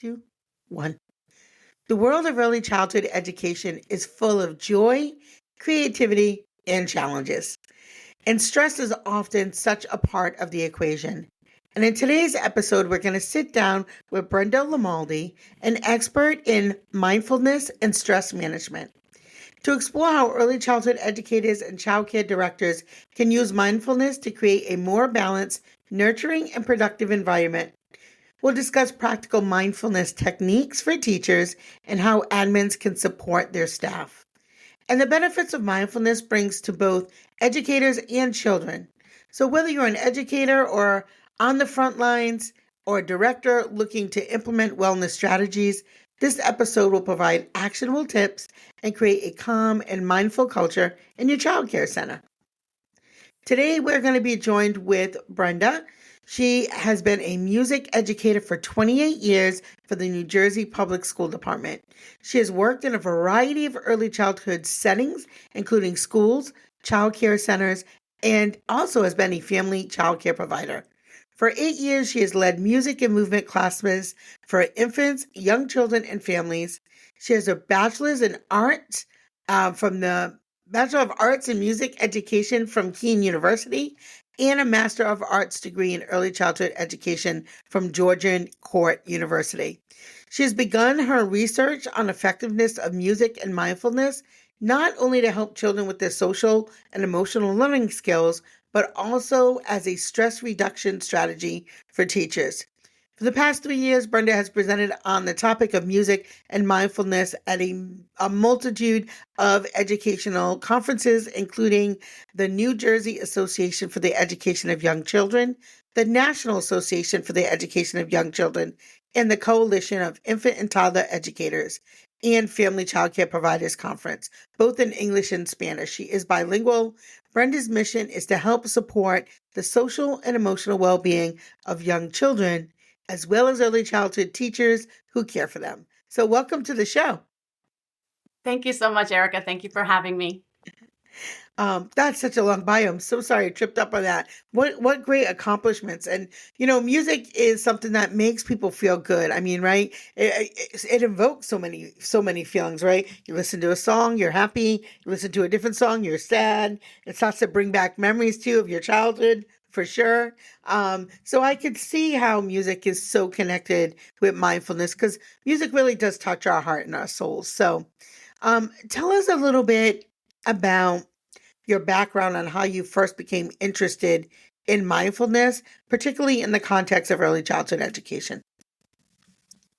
Two, one. The world of early childhood education is full of joy, creativity, and challenges. And stress is often such a part of the equation. And in today's episode, we're going to sit down with Brenda Limaldi, an expert in mindfulness and stress management, to explore how early childhood educators and childcare directors can use mindfulness to create a more balanced, nurturing, and productive environment. We'll discuss practical mindfulness techniques for teachers and how admins can support their staff. And the benefits of mindfulness brings to both educators and children. So whether you're an educator or on the front lines or a director looking to implement wellness strategies, this episode will provide actionable tips and create a calm and mindful culture in your childcare center. Today, we're going to be joined with Brenda. She has been a music educator for 28 years for the New Jersey Public School Department. She has worked in a variety of early childhood settings, including schools, child care centers, and also has been a family child care provider. For 8 years, she has led music and movement classes for infants, young children, and families. She has a bachelor's in arts from the Bachelor of Arts in Music Education from Kean University and a Master of Arts degree in Early Childhood Education from Georgian Court University. She has begun her research on effectiveness of music and mindfulness, not only to help children with their social and emotional learning skills, but also as a stress reduction strategy for teachers. For the past 3 years, Brenda has presented on the topic of music and mindfulness at a multitude of educational conferences, including the New Jersey Association for the Education of Young Children, the National Association for the Education of Young Children, and the Coalition of Infant and Toddler Educators and Family Child Care Providers Conference, both in English and Spanish. She is bilingual. Brenda's mission is to help support the social and emotional well-being of young children, as well as early childhood teachers who care for them. So welcome to the show. Thank you so much, Erica. Thank you for having me. That's such a long bio. I'm so sorry I tripped up on that. What great accomplishments. And, music is something that makes people feel good. I mean, right? It evokes so many feelings, right? You listen to a song, you're happy. You listen to a different song, you're sad. It starts to bring back memories too of your childhood. For sure. So I could see how music is so connected with mindfulness because music really does touch our heart and our souls. So tell us a little bit about your background on how you first became interested in mindfulness, particularly in the context of early childhood education.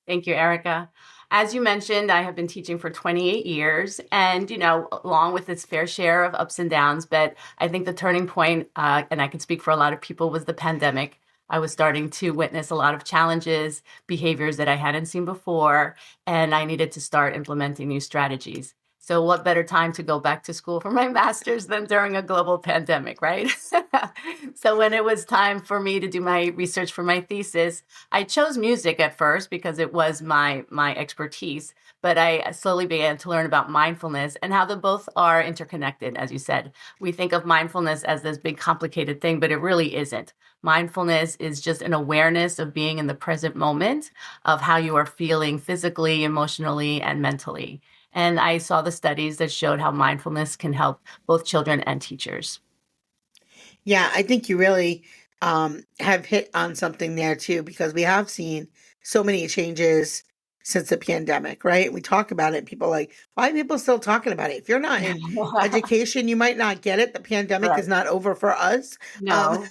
Thank you, Erica. As you mentioned, I have been teaching for 28 years and, along with its fair share of ups and downs, but I think the turning point, and I can speak for a lot of people, was the pandemic. I was starting to witness a lot of challenges, behaviors that I hadn't seen before, and I needed to start implementing new strategies. So what better time to go back to school for my master's than during a global pandemic, right? So when it was time for me to do my research for my thesis, I chose music at first because it was my expertise, but I slowly began to learn about mindfulness and how the both are interconnected. As you said, we think of mindfulness as this big complicated thing, but it really isn't. Mindfulness is just an awareness of being in the present moment, of how you are feeling physically, emotionally, and mentally. And I saw the studies that showed how mindfulness can help both children and teachers. Yeah, I think you really have hit on something there too, because we have seen so many changes since the pandemic, right? We talk about it. People are like, why are people still talking about it? If you're not in education, you might not get it. The pandemic Right. is not over for us. No.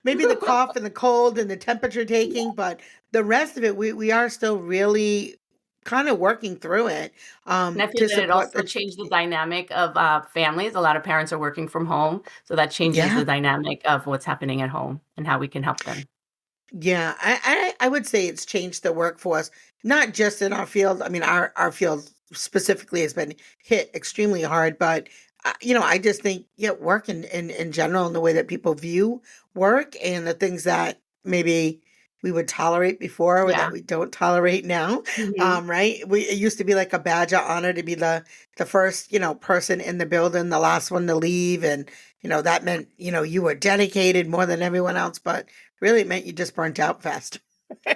Maybe the cough and the cold and the temperature taking, but the rest of it, we are still really kind of working through it And I feel to that it support also the. changed the dynamic of families. A lot of parents are working from home, so that changes Yeah. the dynamic of what's happening at home and how we can help them. Yeah, I would say it's changed the workforce, not just in our field. I mean, our field specifically has been hit extremely hard, but I just think, yeah, work in general and the way that people view work and the things that maybe we would tolerate before or that Yeah. we don't tolerate now. Hmm. Right? It used to be like a badge of honor to be the first, person in the building, the last one to leave, and that meant, you were dedicated more than everyone else, but really it meant you just burnt out fast.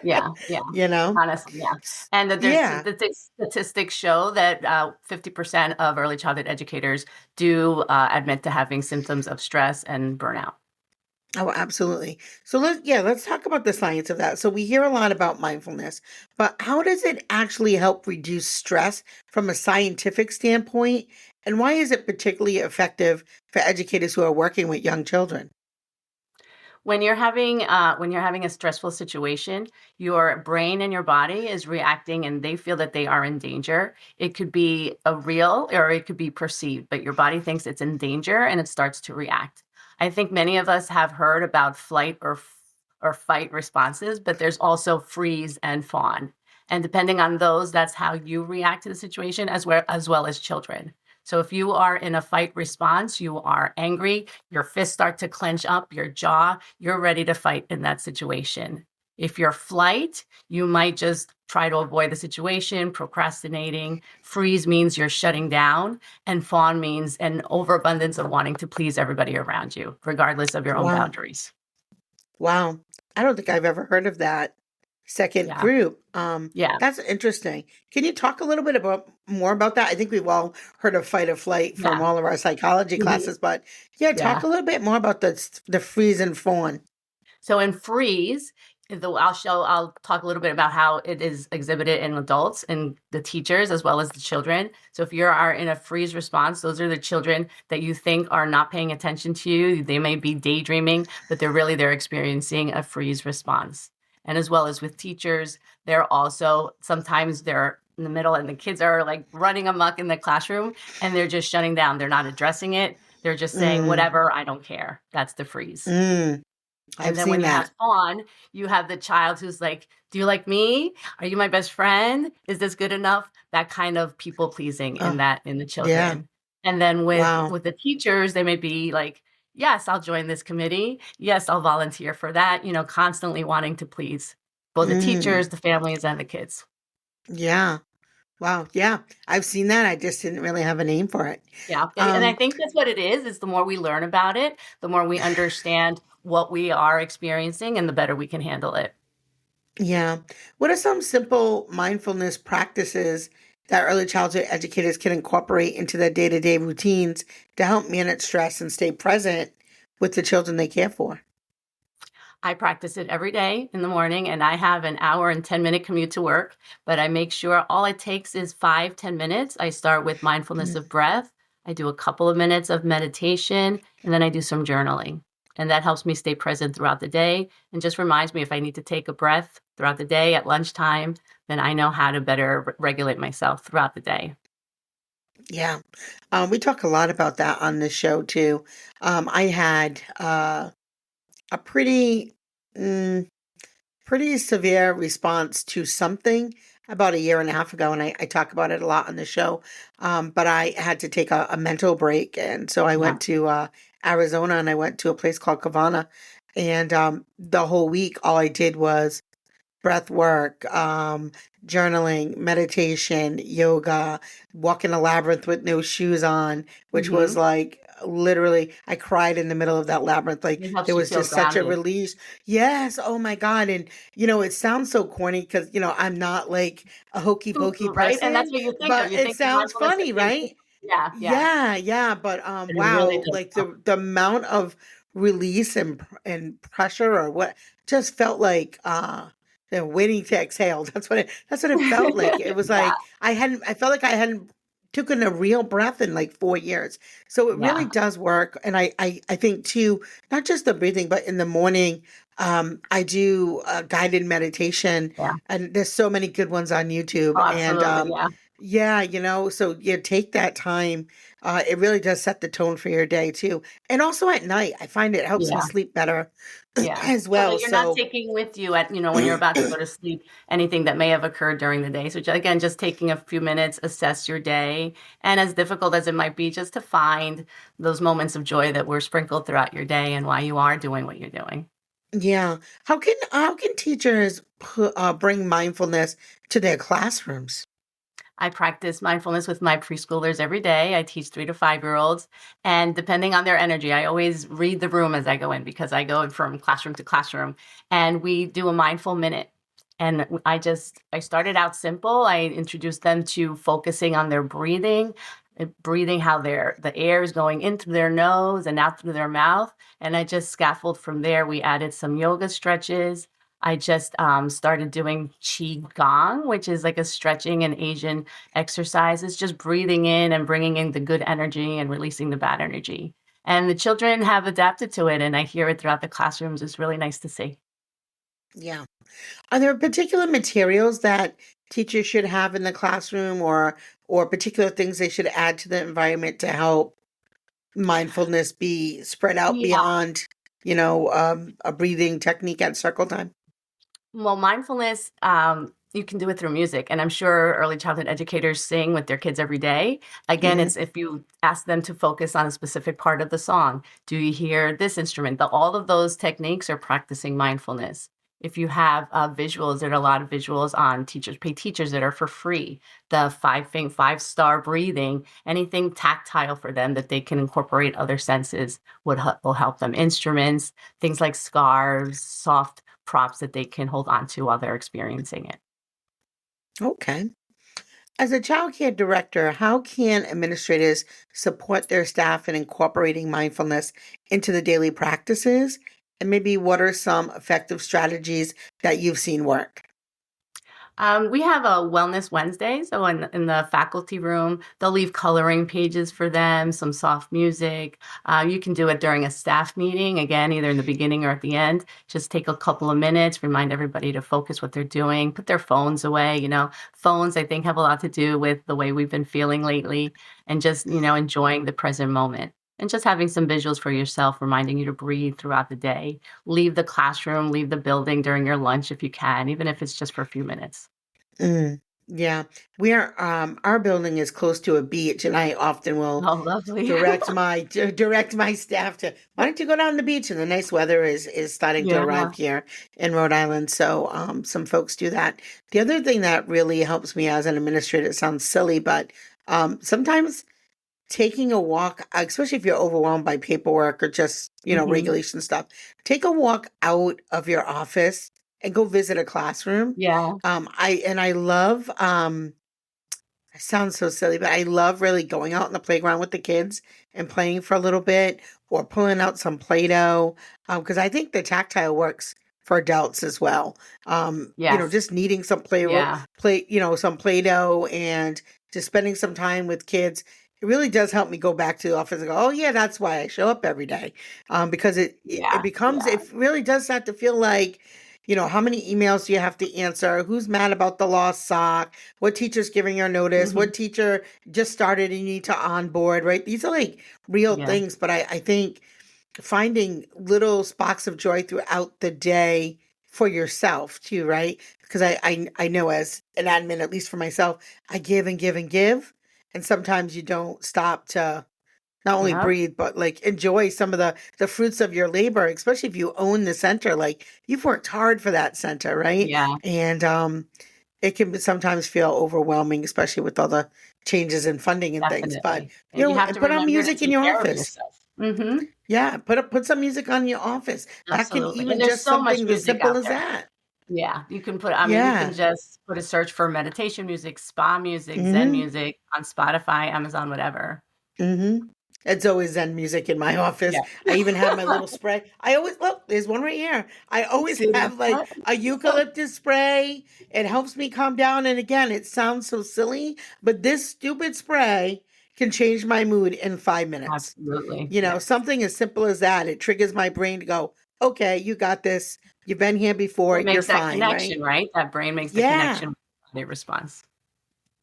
Yeah, yeah. You know? Honestly, yeah. And that there's Yeah. the statistics show that 50% of early childhood educators do admit to having symptoms of stress and burnout. Oh, absolutely. So let's talk about the science of that. So we hear a lot about mindfulness, but how does it actually help reduce stress from a scientific standpoint? And why is it particularly effective for educators who are working with young children? When you're having a stressful situation, your brain and your body is reacting and they feel that they are in danger. It could be a real or it could be perceived, but your body thinks it's in danger and it starts to react. I think many of us have heard about flight or fight responses, but there's also freeze and fawn. And depending on those, that's how you react to the situation as well as children. So if you are in a fight response, you are angry, your fists start to clench up, your jaw, you're ready to fight in that situation. If you're flight, you might just try to avoid the situation, procrastinating. Freeze means you're shutting down, and fawn means an overabundance of wanting to please everybody around you, regardless of your own Wow. boundaries. Wow. I don't think I've ever heard of that second Yeah. group. Yeah. That's interesting. Can you talk a little bit about more about that? I think we've all heard of fight or flight from Yeah. all of our psychology Mhm. classes, but yeah, talk Yeah. a little bit more about the freeze and fawn. So in freeze, I'll talk a little bit about how it is exhibited in adults and the teachers as well as the children. So if you are in a freeze response, those are the children that you think are not paying attention to you. They may be daydreaming, but they're experiencing a freeze response. And as well as with teachers, they're also sometimes they're in the middle and the kids are like running amok in the classroom and they're just shutting down. They're not addressing it. They're just saying, Mm, whatever, I don't care. That's the freeze. mm, And I've then when seen you have that. fawn, you have the child who's like, "Do you like me? Are you my best friend? Is this good enough?" That kind of people pleasing Oh, in the yeah. children. And then with Wow. with the teachers, they may be like, "Yes, I'll join this committee. Yes, I'll volunteer for that." Constantly wanting to please both the Mm, teachers, the families, and the kids. yeah. Wow. Yeah. I've seen that. I just didn't really have a name for it. Yeah, and I Um, think that's what it is the more we learn about it, the more we understand what we are experiencing, and the better we can handle it. yeah. What are some simple mindfulness practices that early childhood educators can incorporate into their day-to-day routines to help manage stress and stay present with the children they care for? I practice it every day in the morning, and I have an hour and 10-minute commute to work, but I make sure all it takes is 5-10 minutes. I start with mindfulness Mm, of breath. I do a couple of minutes of meditation, and then I do some journaling. And that helps me stay present throughout the day and just reminds me if I need to take a breath throughout the day at lunchtime, then I know how to better regulate myself throughout the day. yeah. We talk a lot about that on the show too. I had a mm, pretty severe response to something about a year and a half ago, and I talk about it a lot on the show. But I had to take a mental break, and so I Yeah. went to Arizona, and I went to a place called Cavana, and the whole week, all I did was breath work, journaling, meditation, yoga, walk in a labyrinth with no shoes on, which was Mhm. like literally, I cried in the middle of that labyrinth. Like It there helps you was feel just such a grounded. release. Yes. Oh my God. And, it sounds so corny because, I'm not like a hokey pokey Foo-foo, right? And person, that's what you think of. but You it think of sounds mindfulness as funny, being right? yeah, yeah. Yeah, yeah, but But it really wow, does like help. the amount of release and pressure or what just felt like waiting to exhale. That's what it felt like. It was Yeah, like I felt like I hadn't taken a real breath in like 4 years. So it really yeah, does work. And I think too, not just the breathing, but in the morning, I do guided meditation, yeah. and there's so many good ones on YouTube. Oh, And absolutely, yeah, yeah, so you take that time. It really does set the tone for your day too. And also at night, I find it helps me yeah, sleep better yeah. as So that well. you're not So taking with you when you're about to go to sleep, anything that may have occurred during the day. So again, just taking a few minutes, assess your day, and as difficult as it might be, just to find those moments of joy that were sprinkled throughout your day and why you are doing what you're doing. yeah, how can teachers bring mindfulness to their classrooms? I practice mindfulness with my preschoolers every day. I teach 3 to 5-year-olds, and depending on their energy, I always read the room as I go in because I go in from classroom to classroom, and we do a mindful minute. And I started out simple. I introduced them to focusing on their breathing, breathing how the air is going in through their nose and out through their mouth. And I just scaffold from there. We added some yoga stretches. I just started doing qi gong, which is like a stretching and Asian exercise. It's just breathing in and bringing in the good energy and releasing the bad energy. And the children have adapted to it, and I hear it throughout the classrooms. It's really nice to see. Yeah. Are there particular materials that teachers should have in the classroom, or particular things they should add to the environment to help mindfulness be spread out Yeah. beyond, a breathing technique at circle time? Well, mindfulness, you can do it through music, and I'm sure early childhood educators sing with their kids every day. Again, Mhm. it's if you ask them to focus on a specific part of the song. Do you hear this instrument? All of those techniques are practicing mindfulness. If you have visuals, there are a lot of visuals on teachers pay teachers that are for free. The 5-star breathing, anything tactile for them that they can incorporate other senses will help them. Instruments, things like scarves, soft props that they can hold on to while they're experiencing it. Okay. As a childcare director, how can administrators support their staff in incorporating mindfulness into the daily practices? And maybe what are some effective strategies that you've seen work? We have a Wellness Wednesday. So in the faculty room, they'll leave coloring pages for them, some soft music. You can do it during a staff meeting, again, either in the beginning or at the end. Just take a couple of minutes, remind everybody to focus what they're doing, put their phones away. Phones, I think, have a lot to do with the way we've been feeling lately, and just, enjoying the present moment. And just having some visuals for yourself, reminding you to breathe throughout the day. Leave the classroom, leave the building during your lunch if you can, even if it's just for a few minutes. Mm, yeah, our building is close to a beach, and I often will Oh, lovely. direct my staff to, why don't you go down to the beach? And the nice weather is starting to Yeah. arrive here in Rhode Island, so some folks do that. The other thing that really helps me as an administrator, it sounds silly, but sometimes taking a walk, especially if you're overwhelmed by paperwork or just, Mhm. regulation stuff, take a walk out of your office and go visit a classroom. Yeah. I love, it sounds so silly, but I love really going out in the playground with the kids and playing for a little bit, or pulling out some Play-Doh, because I think the tactile works for adults as well. Yes. Just needing some Yeah. some Play-Doh, and just spending some time with kids. It really does help me go back to the office and go, oh yeah, that's why I show up every day. Because it Yeah. becomes, Yeah. it really does start to feel like, how many emails do you have to answer? Who's mad about the lost sock? What teacher's giving your notice? Mhm. What teacher just started and you need to onboard, right? These are like real Yeah. things, but I think finding little sparks of joy throughout the day for yourself too, right? Because I know, as an admin, at least for myself, I give and give and give. And sometimes you don't stop to not only Yep. breathe, but like enjoy some of the fruits of your labor, especially if you own the center. Like, you've worked hard for that center, right? Yeah. And it can sometimes feel overwhelming, especially with all the changes in funding and things. But Definitely. And you have and to put on remember to music in take your care of office. yourself. Mhm. Yeah, put some music on in your office. That can Absolutely. And even there's just so much something as music simple out as there. that. Yeah. You can Yeah. just put a search for meditation music, spa music, Zen Hmm. music on Spotify, Amazon, whatever. Hmm. It's always Zen music in my office. Yeah. I even have my little spray. I always look, there's one right here. I always See have like that? a eucalyptus spray. It helps me calm down. And again, it sounds so silly, but this stupid spray can change my mood in 5 minutes. Absolutely. Yes. Something as simple as that. It triggers my brain to go, okay, you got this. You've been here before. It You're makes that fine, right? connection, right? That brain makes the Yeah. connection with the response.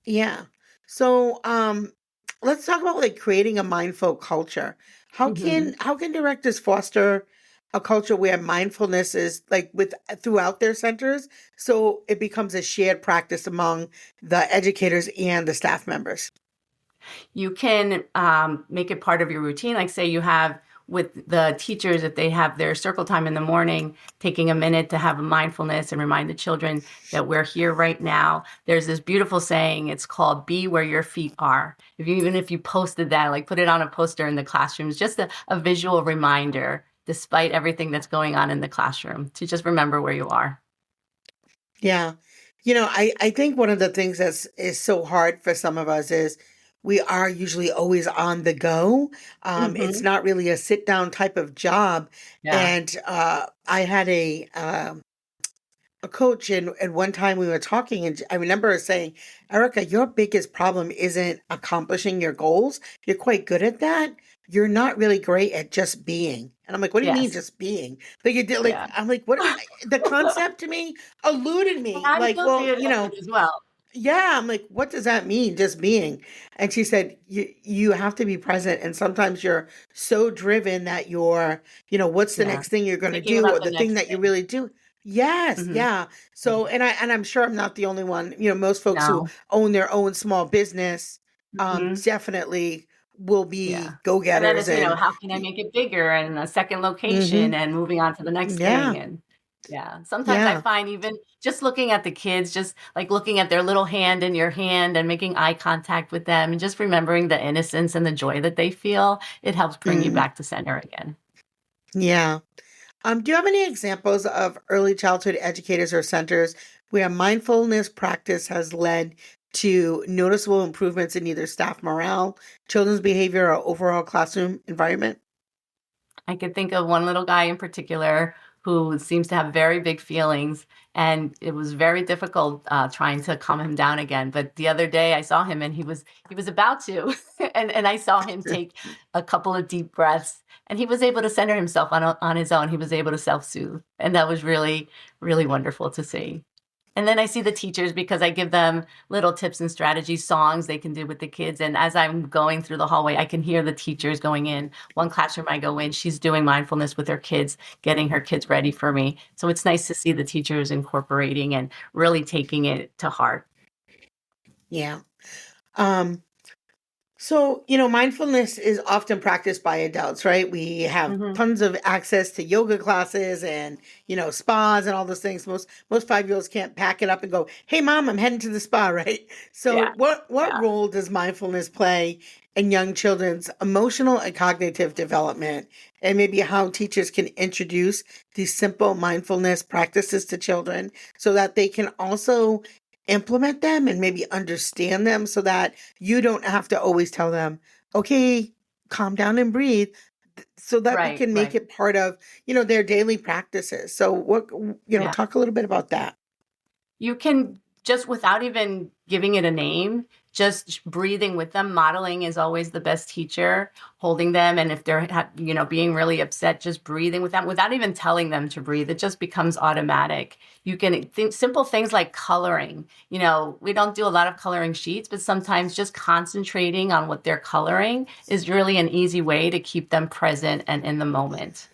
Yeah. So, let's talk about like creating a mindful culture. Mhm. How can directors foster a culture where mindfulness is like with throughout their centers, so it becomes a shared practice among the educators and the staff members? You can make it part of your routine. Like, say you have with the teachers, if they have their circle time in the morning, taking a minute to have a mindfulness and remind the children that we're here right now. There's this beautiful saying, it's called "Be where your feet are." Even if you posted that, like put it on a poster in the classrooms, just a visual reminder, despite everything that's going on in the classroom, to just remember where you are. Yeah. I think one of the things is so hard for some of us is we are usually always on the go. It's Hmm. not really a sit down type of job. Yeah. And I had a coach, and one time we were talking, and I remember her saying, Erica, your biggest problem isn't accomplishing your goals. You're quite good at that. You're not really great at just being. And I'm like, what do you mean Yes. just being? Like you did, like, Yeah. I'm like, what? The concept to me eluded me. I'm Like, well, guilty of it as well. yeah, I'm like, what does that mean, just being? And she said, you have to be present, and sometimes you're so driven that what's the Yeah. next thing you're going to Thinking do, about or the the thing next that you thing. really do. Yes, Hmm. yeah. So, and I'm sure I'm not the only one. Most folks who No. own their own small business, Hmm. definitely will Yeah. be And then go-getters, it's, and how can I make it bigger and a second location mm-hmm, and moving on to the next thing? yeah, And yeah, sometimes I yeah, find even just looking at the kids, just like looking at their little hand in your hand and making eye contact with them and just remembering the innocence and the joy that they feel, it helps bring you mm, back to center again. yeah. Do you have any examples of early childhood educators or centers where mindfulness practice has led to noticeable improvements in either staff morale, children's behavior, or overall classroom environment? I could think of one little guy in particular who seems to have very big feelings, and it was very difficult trying to calm him down again. But the other day, I saw him, and he was about to, and I saw him take a couple of deep breaths, and he was able to center himself on his own. He was able to self soothe, and that was really really wonderful to see. And then I see the teachers because I give them little tips and strategies, songs they can do with the kids. And as I'm going through the hallway, I can hear the teachers going in. One classroom I go in, she's doing mindfulness with her kids, getting her kids ready for me. So it's nice to see the teachers incorporating and really taking it to heart. Yeah. Um, So, mindfulness is often practiced by adults, right? We have Hmm. tons of access to yoga classes and, spas and all those things. Most 5-year-olds can't pack it up and go, "Hey mom, I'm heading to the spa," right? So Yeah, what yeah. role does mindfulness play in young children's emotional and cognitive development? And maybe how teachers can introduce these simple mindfulness practices to children so that they can also implement them and maybe understand them, so that you don't have to always tell them, okay, calm down and breathe, so that we Right, can make right. it part of, their daily practices. So Yeah. talk a little bit about that. You can just without even giving it a name, just breathing with them. Modeling is always the best teacher, holding them. And if they're, being really upset, just breathing with them without even telling them to breathe. It just becomes automatic. You can think simple things like coloring. We don't do a lot of coloring sheets, but sometimes just concentrating on what they're coloring is really an easy way to keep them present and in the moment.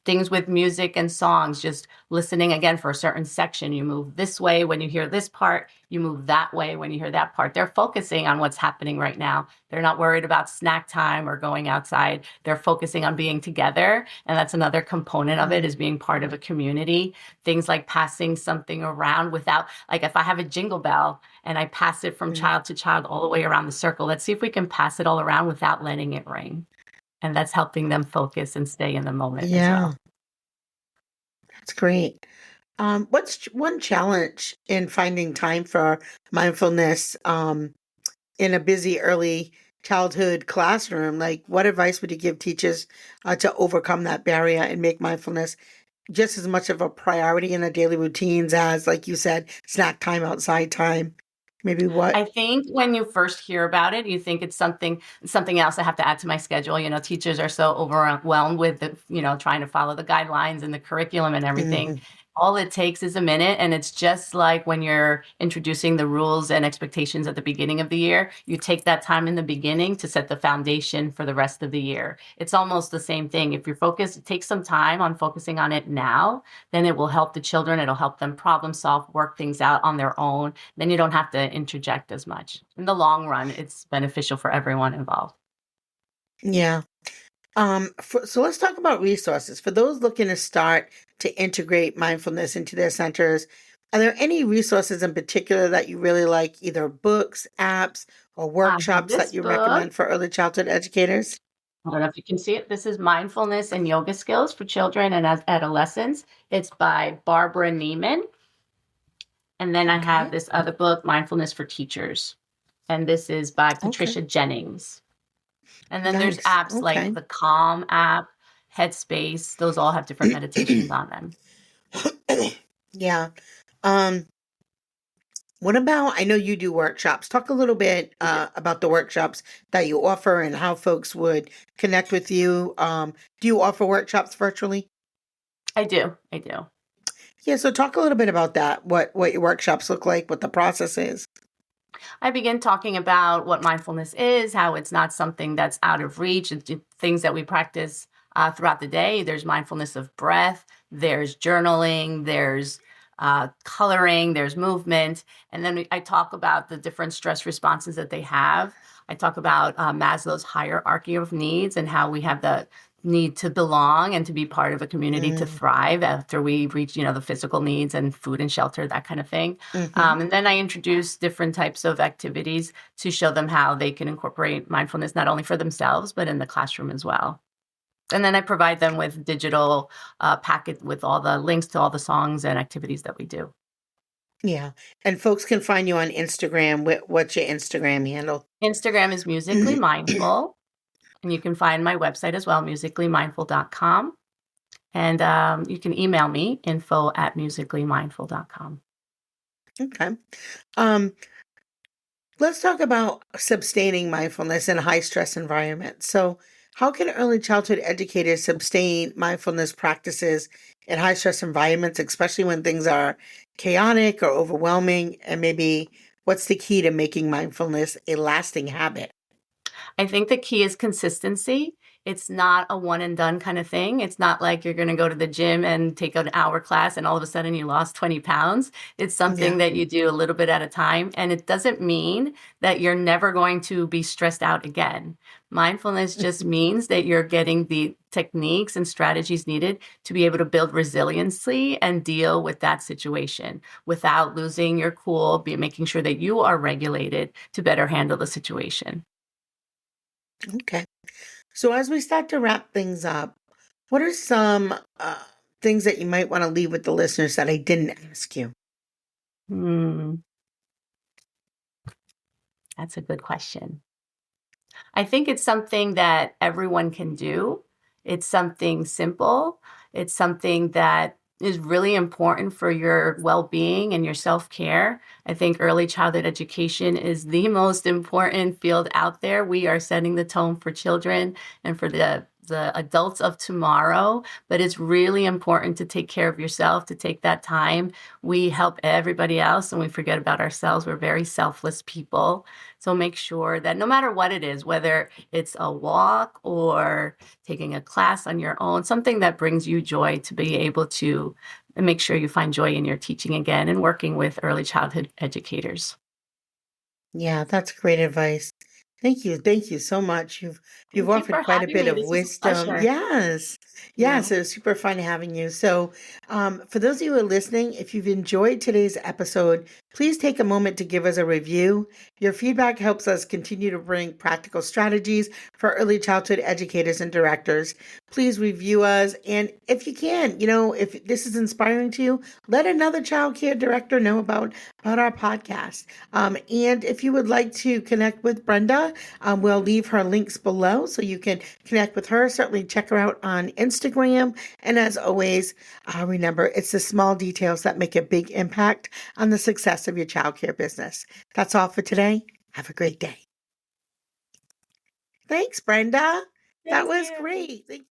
Things with music and songs, just listening again for a certain section. You move this way when you hear this part, you move that way when you hear that part. They're focusing on what's happening right now. They're not worried about snack time or going outside. They're focusing on being together. And that's another component of it, Mm, is being part of a community. Things like passing something around without, like if I have a jingle bell and I pass it from mm. child to child all the way around the circle, let's see if we can pass it all around without letting it ring. And that's helping them focus and stay in the moment as Yeah, well. that's great. What's one challenge in finding time for mindfulness in a busy early childhood classroom? Like, what advice would you give teachers to overcome that barrier and make mindfulness just as much of a priority in their daily routines as, like you said, snack time, outside time? Maybe what? I think when you first hear about it, you think it's something else I have to add to my schedule. Teachers are so overwhelmed with trying to follow the guidelines and the curriculum and everything. Mhm. All it takes is a minute, and it's just like when you're introducing the rules and expectations at the beginning of the year. You take that time in the beginning to set the foundation for the rest of the year. It's almost the same thing. If you're focused, take some time on focusing on it now, then it will help the children. It'll help them problem solve, work things out on their own. Then you don't have to interject as much. In the long run, it's beneficial for everyone involved. Yeah. So let's talk about resources. For those looking to start to integrate mindfulness into their centers, are there any resources in particular that you really like, either books, apps, or I have workshops that this you book. recommend for early childhood educators? I don't know if you can see it. This is Mindfulness and Yoga Skills for Children and Adolescents. It's by Barbara Neiman. And then I have Okay. this other book, Mindfulness for Teachers. And this is by Okay. Patricia Jennings. And then there's Nice. apps like Okay. the Calm app, Headspace. Those all have different meditations on them. Yeah. Um, what about, I know you do workshops. Talk a little bit I do. about the workshops that you offer and how folks would connect with you. Do you offer workshops virtually? I do. I do. Yeah, so talk a little bit about that. What your workshops look like, what the process is. I begin talking about what mindfulness is, how it's not something that's out of reach, it's things that we practice throughout the day. There's mindfulness of breath, there's journaling, there's coloring, there's movement. And then I talk about the different stress responses that they have. I talk about Maslow's hierarchy of needs and how we have the need to belong and to be part of a community to Mm, thrive after we reach, the physical needs and food and shelter, that kind of thing. hmm. And then I introduce different types of activities to show them how they can incorporate mindfulness not only for themselves, but in the classroom as well. And then I provide them with digital packet with all the links to all the songs and activities that we do. Yeah. And folks can find you on Instagram. What's your Instagram handle? Instagram is Musically Mindful, and you can find my website as well, musicallymindful.com. And you can email me, info@musicallymindful.com. Okay. Um, let's talk about sustaining mindfulness in a high stress environment. So, how can early childhood educators sustain mindfulness practices in high stress environments, especially when things are chaotic or overwhelming? And maybe what's the key to making mindfulness a lasting habit? I think the key is consistency. It's not a one and done kind of thing. It's not like you're going to go to the gym and take an hour class and all of a sudden you lost 20 pounds. It's something Yeah. that you do a little bit at a time. And it doesn't mean that you're never going to be stressed out again. Mindfulness just means that you're getting the techniques and strategies needed to be able to build resiliency and deal with that situation without losing your cool, making sure that you are regulated to better handle the situation. Okay. So, as we start to wrap things up, what are some things that you might want to leave with the listeners that I didn't ask you? Hmm. That's a good question. I think it's something that everyone can do. It's something simple. It's something that is really important for your well-being and your self-care. I think early childhood education is the most important field out there. We are setting the tone for children and for the adults of tomorrow, but it's really important to take care of yourself, to take that time. We help everybody else and we forget about ourselves. We're very selfless people. So make sure that no matter what it is, whether it's a walk or taking a class on your own, something that brings you joy, to be able to make sure you find joy in your teaching again and working with early childhood educators. Yeah, that's great advice. Thank you. Thank you so much. You've Thank you offered for quite a having bit me. of This was a wisdom. pleasure. Yes. You Yes, know, it was super fun having you. So, for those of you who are listening, if you've enjoyed today's episode, please take a moment to give us a review. Your feedback helps us continue to bring practical strategies for early childhood educators and directors. Please review us. And if you can, if this is inspiring to you, let another child care director know about our podcast. And if you would like to connect with Brenda, we'll leave her links below so you can connect with her. Certainly check her out on Instagram. And as always, remember, it's the small details that make a big impact on the success of your childcare business. That's all for today. Have a great day. Thanks, Brenda. That thank was you. great. Thank